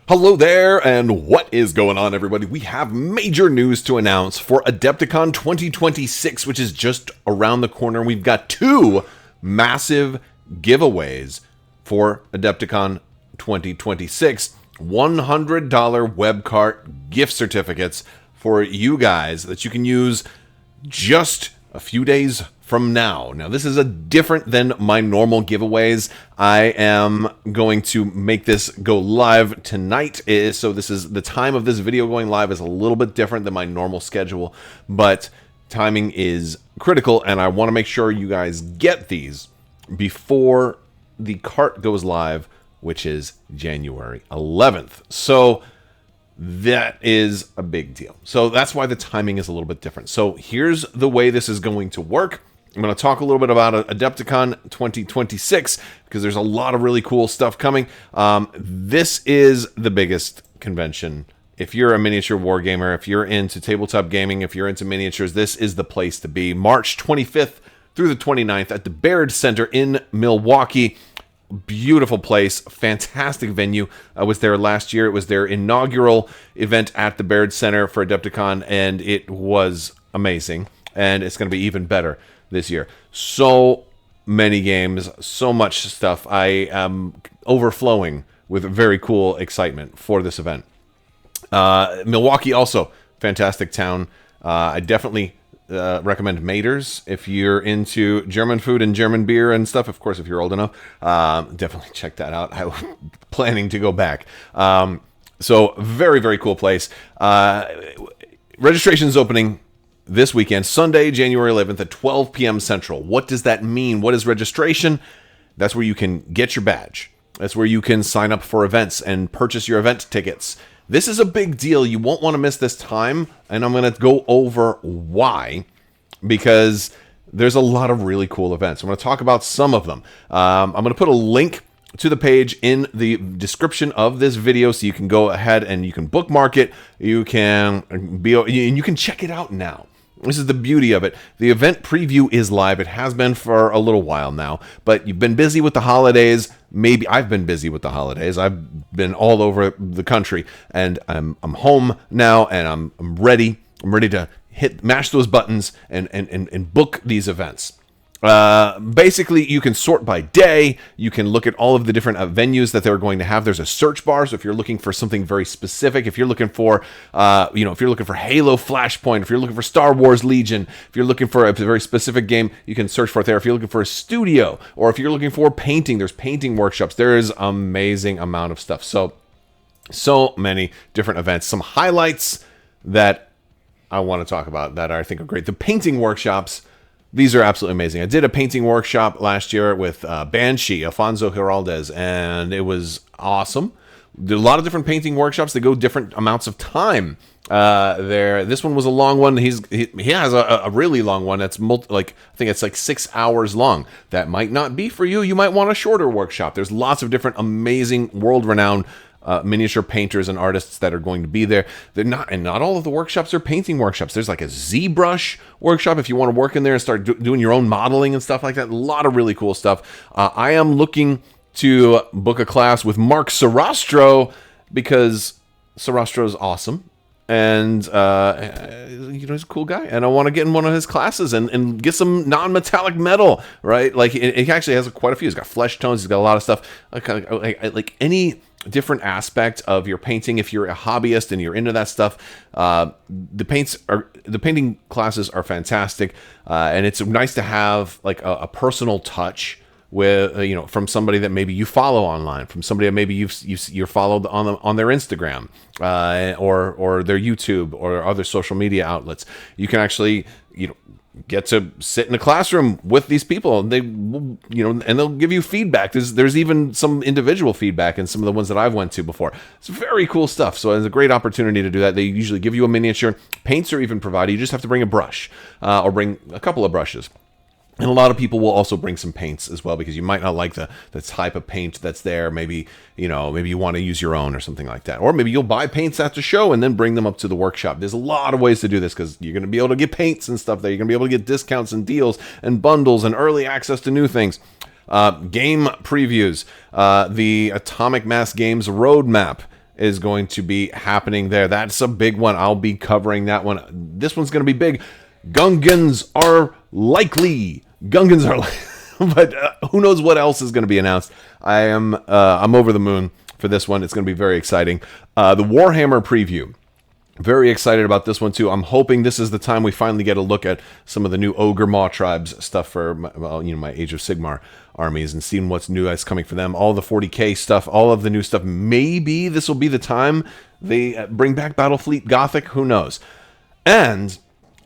Hello there, and what is going on, everybody? We have major news to announce for Adepticon 2026, which is just around the corner. We've got two massive giveaways for Adepticon 2026. $100 web cart gift certificates for you guys that you can use just a few days from now. Now, this is different than my normal giveaways. I am going to make this go live tonight. So this is the time of this video going live is a little bit different than my normal schedule, but timing is critical, and I want to make sure you guys get these before the cart goes live, which is January 11th. So that is a big deal. So that's why the timing is a little bit different. So here's the way this is going to work. I'm going to talk a little bit about Adepticon 2026 because there's a lot of really cool stuff coming. This is the biggest convention. If you're a miniature wargamer, if you're into tabletop gaming, if you're into miniatures, this is the place to be. March 25th through the 29th at the Baird Center in Milwaukee. Beautiful place, fantastic venue. I was there last year. It was their inaugural event at the Baird Center for Adepticon, and it was amazing. And it's going to be even better this year. So many games, so much stuff. I am overflowing with very cool excitement for this event. Milwaukee also, fantastic town. I definitely recommend Mater's if you're into German food and German beer and stuff. Of course, if you're old enough, definitely check that out. I'm planning to go back. So very, very cool place. Registration is opening this weekend, Sunday, January 11th at 12 p.m. Central. What does that mean? What is registration? That's where you can get your badge. That's where you can sign up for events and purchase your event tickets. This is a big deal. You won't want to miss this time, and I'm going to go over why, because there's a lot of really cool events. I'm going to talk about some of them. I'm going to put a link to the page in the description of this video, so you can go ahead and you can bookmark it. You can check it out now. This is the beauty of it. The event preview is live. It has been for a little while now, but you've been busy with the holidays. Maybe I've been busy with the holidays. I've been all over the country, and I'm home now, and I'm ready. I'm ready to mash those buttons and book these events. Basically, you can sort by day. You can look at all of the different venues that they're going to have. There's a search bar, so if you're looking for something very specific, if you're looking for, if you're looking for Halo Flashpoint, if you're looking for Star Wars Legion, if you're looking for a very specific game, you can search for it there. If you're looking for a studio, or if you're looking for painting, there's painting workshops. There is amazing amount of stuff. So many different events. Some highlights that I want to talk about that I think are great. The painting workshops. These are absolutely amazing. I did a painting workshop last year with Banshee, Afonso Giraldez, and it was awesome. Did a lot of different painting workshops. They go different amounts of time. This one was a long one. He has a really long one. That's I think it's like 6 hours long. That might not be for you. You might want a shorter workshop. There's lots of different amazing, world-renowned miniature painters and artists that are going to be there. Not all of the workshops are painting workshops. There's like a ZBrush workshop if you want to work in there and start doing your own modeling and stuff like that. A lot of really cool stuff. I am looking to book a class with Mark Sarastro because Sarastro's awesome. And he's a cool guy, and I want to get in one of his classes and get some non-metallic metal, right? Like he actually has quite a few. He's got flesh tones. He's got a lot of stuff. Like any different aspect of your painting. If you're a hobbyist and you're into that stuff, the painting classes are fantastic, and it's nice to have like a personal touch with from somebody that maybe you follow online, from somebody that maybe you're followed on their Instagram or their YouTube or other social media outlets. You can actually get to sit in a classroom with these people, and and they'll give you feedback. There's even some individual feedback in some of the ones that I've went to before. It's very cool stuff. So it's a great opportunity to do that. They usually give you a miniature. Paints are even provided. You just have to bring a brush or bring a couple of brushes. And a lot of people will also bring some paints as well, because you might not like the type of paint that's there. Maybe you want to use your own or something like that. Or maybe you'll buy paints at the show and then bring them up to the workshop. There's a lot of ways to do this, because you're going to be able to get paints and stuff there. You're going to be able to get discounts and deals and bundles and early access to new things. Game previews. The Atomic Mass Games roadmap is going to be happening there. That's a big one. I'll be covering that one. This one's going to be big. Gungans are likely. But who knows what else is going to be announced. I'm over the moon for this one. It's going to be very exciting. The Warhammer preview. Very excited about this one too. I'm hoping this is the time we finally get a look at some of the new Ogre Maw Tribes stuff for my Age of Sigmar armies and seeing what's new that's coming for them. All the 40k stuff, all of the new stuff. Maybe this will be the time they bring back Battlefleet Gothic. Who knows? And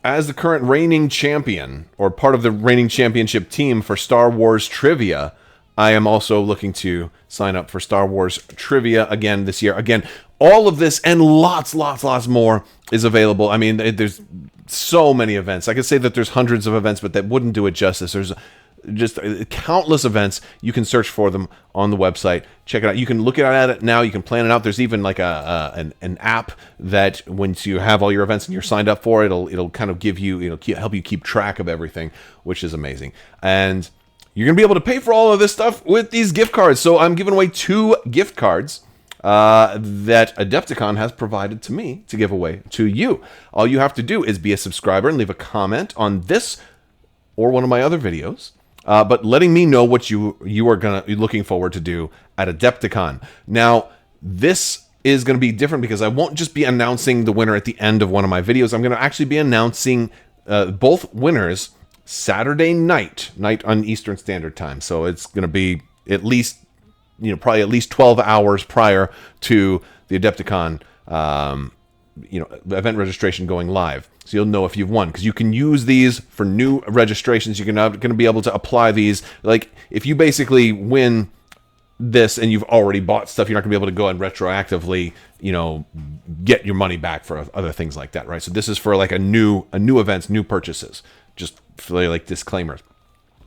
as the current reigning champion or part of the reigning championship team for Star Wars Trivia, I am also looking to sign up for Star Wars Trivia again this year. Again, all of this and lots more is available. I mean, there's so many events. I could say that there's hundreds of events, but that wouldn't do it justice. There's just countless events. You can search for them on the website. Check it out. You can look at it now. You can plan it out. There's even like an app that once you have all your events and you're signed up for, it'll kind of give you, help you keep track of everything, which is amazing. And you're going to be able to pay for all of this stuff with these gift cards. So I'm giving away 2 gift cards that Adepticon has provided to me to give away to you. All you have to do is be a subscriber and leave a comment on this or one of my other videos, but letting me know what you are going to be looking forward to do at Adepticon. Now, this is going to be different because I won't just be announcing the winner at the end of one of my videos. I'm going to actually be announcing both winners Saturday night on Eastern Standard Time. So it's going to be at least, probably at least 12 hours prior to the Adepticon, event registration going live. So you'll know if you've won, because you can use these for new registrations. You're going to be able to apply these. Like if you basically win this and you've already bought stuff, you're not going to be able to go and retroactively, get your money back for other things like that, right? So this is for like a new events, new purchases. Just for like disclaimers.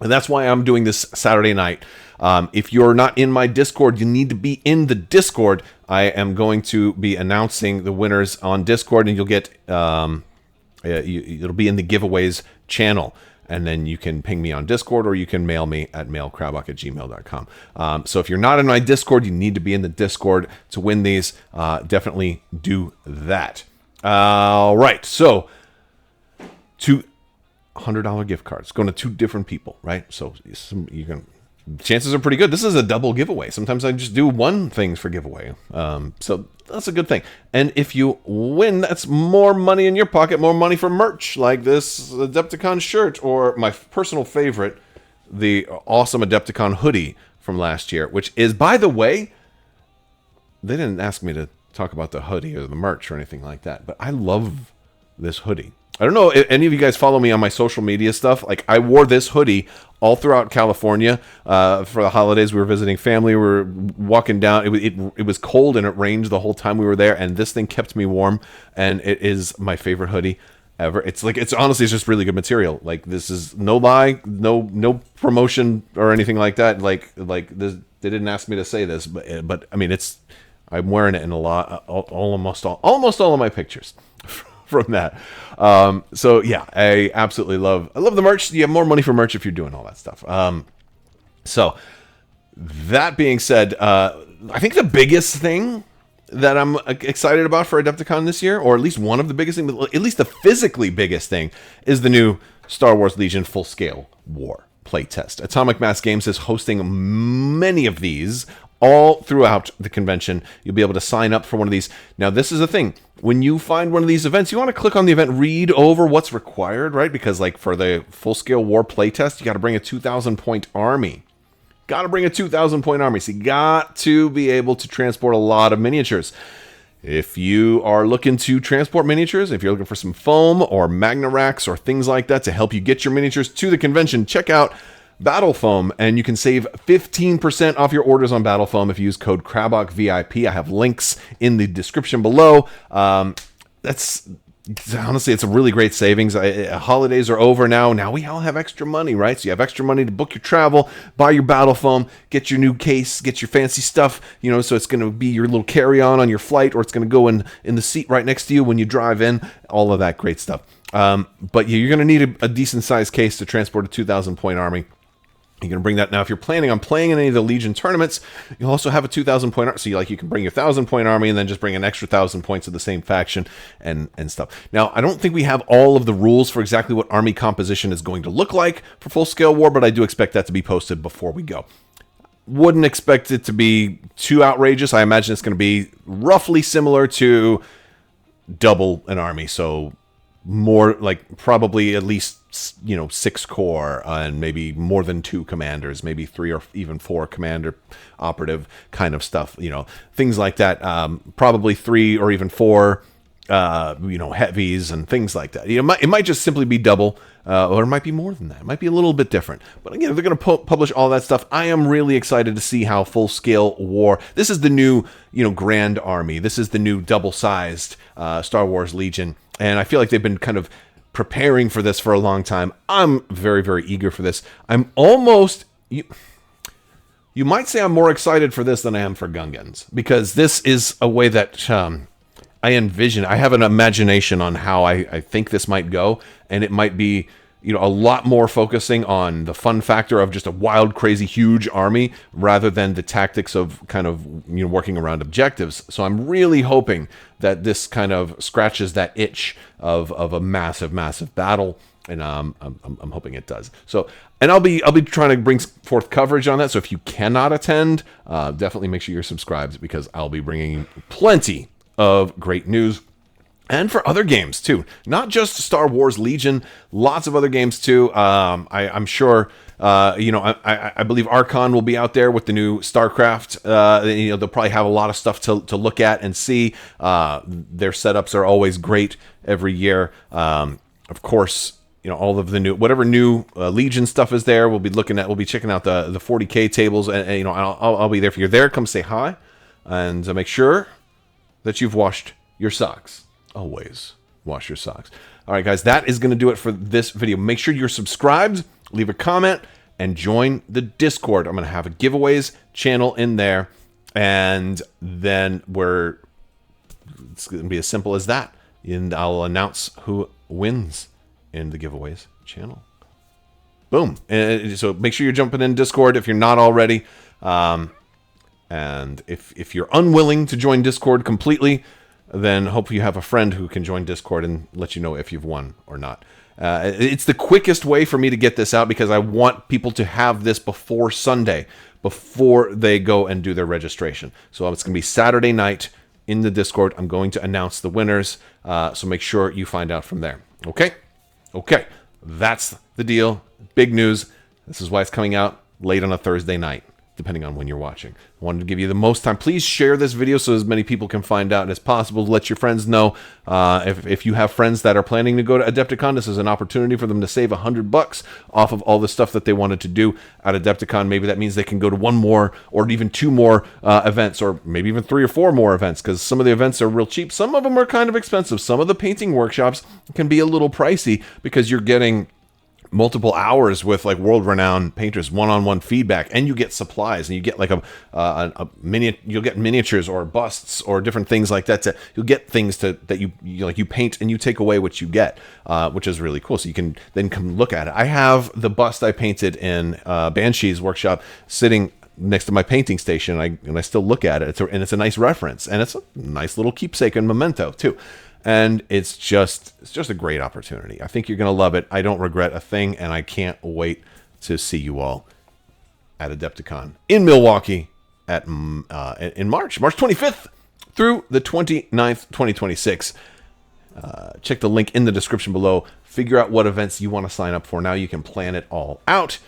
And that's why I'm doing this Saturday night. If you're not in my Discord, you need to be in the Discord. I am going to be announcing the winners on Discord, and you'll get it'll be in the giveaways channel. And then you can ping me on Discord, or you can mail me at mailcrabbok@gmail.com. So if you're not in my Discord, you need to be in the Discord to win these. Definitely do that. All right. So $100 gift cards going to 2 different people, right? So chances are pretty good. This is a double giveaway. Sometimes I just do one thing for giveaway. So that's a good thing. And if you win, that's more money in your pocket, more money for merch like this Adepticon shirt, or my personal favorite, the awesome Adepticon hoodie from last year, which is, by the way, they didn't ask me to talk about the hoodie or the merch or anything like that, but I love this hoodie. I don't know if any of you guys follow me on my social media stuff. Like, I wore this hoodie all throughout California for the holidays. We were visiting family. We were walking down. It was cold and it rained the whole time we were there, and this thing kept me warm. And it is my favorite hoodie ever. It's honestly, it's just really good material. Like, this is no lie, no promotion or anything like that. Like this, they didn't ask me to say this, but I mean, I'm wearing it in almost all of my pictures from that. So yeah, I absolutely love the merch. You have more money for merch if you're doing all that stuff. So that being said, I think the biggest thing that I'm excited about for Adepticon this year, or at least one of the biggest things, at least the physically biggest thing, is the new Star Wars Legion full-scale war playtest. Atomic Mass Games is hosting many of these all throughout the convention. You'll be able to sign up for one of these. Now, this is the thing. When you find one of these events, you want to click on the event, read over what's required, right? Because, like, for the full-scale war playtest, you got to bring a 2,000-point army. Got to bring a 2,000-point army. So you got to be able to transport a lot of miniatures. If you are looking to transport miniatures, if you're looking for some foam or magna racks or things like that to help you get your miniatures to the convention, check out Battle Foam, and you can save 15% off your orders on Battle Foam if you use code Crabbok VIP. I have links in the description below. That's honestly, it's a really great savings. Holidays are over now. Now we all have extra money, right? So you have extra money to book your travel, buy your Battle Foam, get your new case, get your fancy stuff. So it's going to be your little carry-on your flight, or it's going to go in the seat right next to you when you drive in. All of that great stuff. But you're going to need a decent-sized case to transport a 2,000-point army. You're going to bring that. Now, if you're planning on playing in any of the Legion tournaments, you'll also have a 2,000 point army. So you can bring your 1,000 point army and then just bring an extra 1,000 points of the same faction and stuff. Now, I don't think we have all of the rules for exactly what army composition is going to look like for full-scale war, but I do expect that to be posted before we go. Wouldn't expect it to be too outrageous. I imagine it's going to be roughly similar to double an army. So more like probably at least 6 corps and maybe more than 2 commanders, maybe 3 or even 4 commander operative kind of stuff, things like that. Probably 3 or even 4 heavies and things like that. It might just simply be double, or it might be more than that. It might be a little bit different. But again, if they're going to publish all that stuff, I am really excited to see how full-scale war. This is the new, Grand Army. This is the new double-sized Star Wars Legion. And I feel like they've been kind of preparing for this for a long time. I'm very, very eager for this. I'm almost... You might say I'm more excited for this than I am for Gungans, because this is a way that I envision. I have an imagination on how I think this might go, and it might be a lot more focusing on the fun factor of just a wild, crazy, huge army rather than the tactics of kind of working around objectives. So I'm really hoping that this kind of scratches that itch of a massive, massive battle, and I'm hoping it does. So, and I'll be trying to bring forth coverage on that. So if you cannot attend, definitely make sure you're subscribed, because I'll be bringing plenty of great news. And for other games, too. Not just Star Wars Legion, lots of other games, too. I'm sure, I believe Archon will be out there with the new StarCraft. They'll probably have a lot of stuff to look at and see. Their setups are always great every year. Of course, all of the new, whatever new Legion stuff is there, we'll be checking out the 40K tables. And I'll be there. If you're there, come say hi. And make sure that you've washed your socks. Always wash your socks. All right, guys, that is going to do it for this video. Make sure you're subscribed, leave a comment, and join the Discord. I'm going to have a giveaways channel in there, and then it's going to be as simple as that. And I'll announce who wins in the giveaways channel. Boom. And so make sure you're jumping in Discord if you're not already. And if you're unwilling to join Discord completely, then hopefully you have a friend who can join Discord and let you know if you've won or not. It's the quickest way for me to get this out, because I want people to have this before Sunday, before they go and do their registration. So it's going to be Saturday night in the Discord. I'm going to announce the winners, so make sure you find out from there. Okay? Okay. That's the deal. Big news. This is why it's coming out late on a Thursday night, depending on when you're watching. I wanted to give you the most time. Please share this video so as many people can find out as possible. Let your friends know. If you have friends that are planning to go to Adepticon, this is an opportunity for them to save $100 off of all the stuff that they wanted to do at Adepticon. Maybe that means they can go to 1 more or even 2 more events, or maybe even 3 or 4 more events, because some of the events are real cheap. Some of them are kind of expensive. Some of the painting workshops can be a little pricey, because you're getting multiple hours with like world-renowned painters, one-on-one feedback, and you get supplies, and you get like you'll get miniatures or busts or different things like that. You'll get things that you paint, and you take away what you get, which is really cool. So you can then come look at it. I have the bust I painted in Banshee's workshop sitting next to my painting station, and I still look at it. It's a nice reference, and it's a nice little keepsake and memento too. And it's just a great opportunity. I think you're going to love it. I don't regret a thing, and I can't wait to see you all at Adepticon in Milwaukee in March 25th through the 29th, 2026. Check the link in the description below. Figure out what events you want to sign up for. Now you can plan it all out.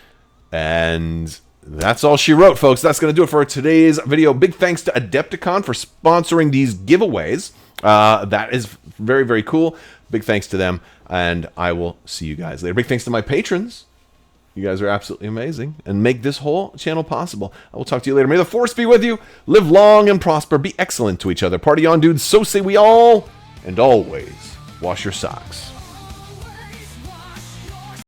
And that's all she wrote, folks. That's going to do it for today's video. Big thanks to Adepticon for sponsoring these giveaways. That is very, very cool. Big thanks to them, and I will see you guys later. Big thanks to my patrons. You guys are absolutely amazing and make this whole channel possible. I will talk to you later. May the force be with you. Live long and prosper. Be excellent to each other. Party on, dudes. So say we all. And always wash your socks.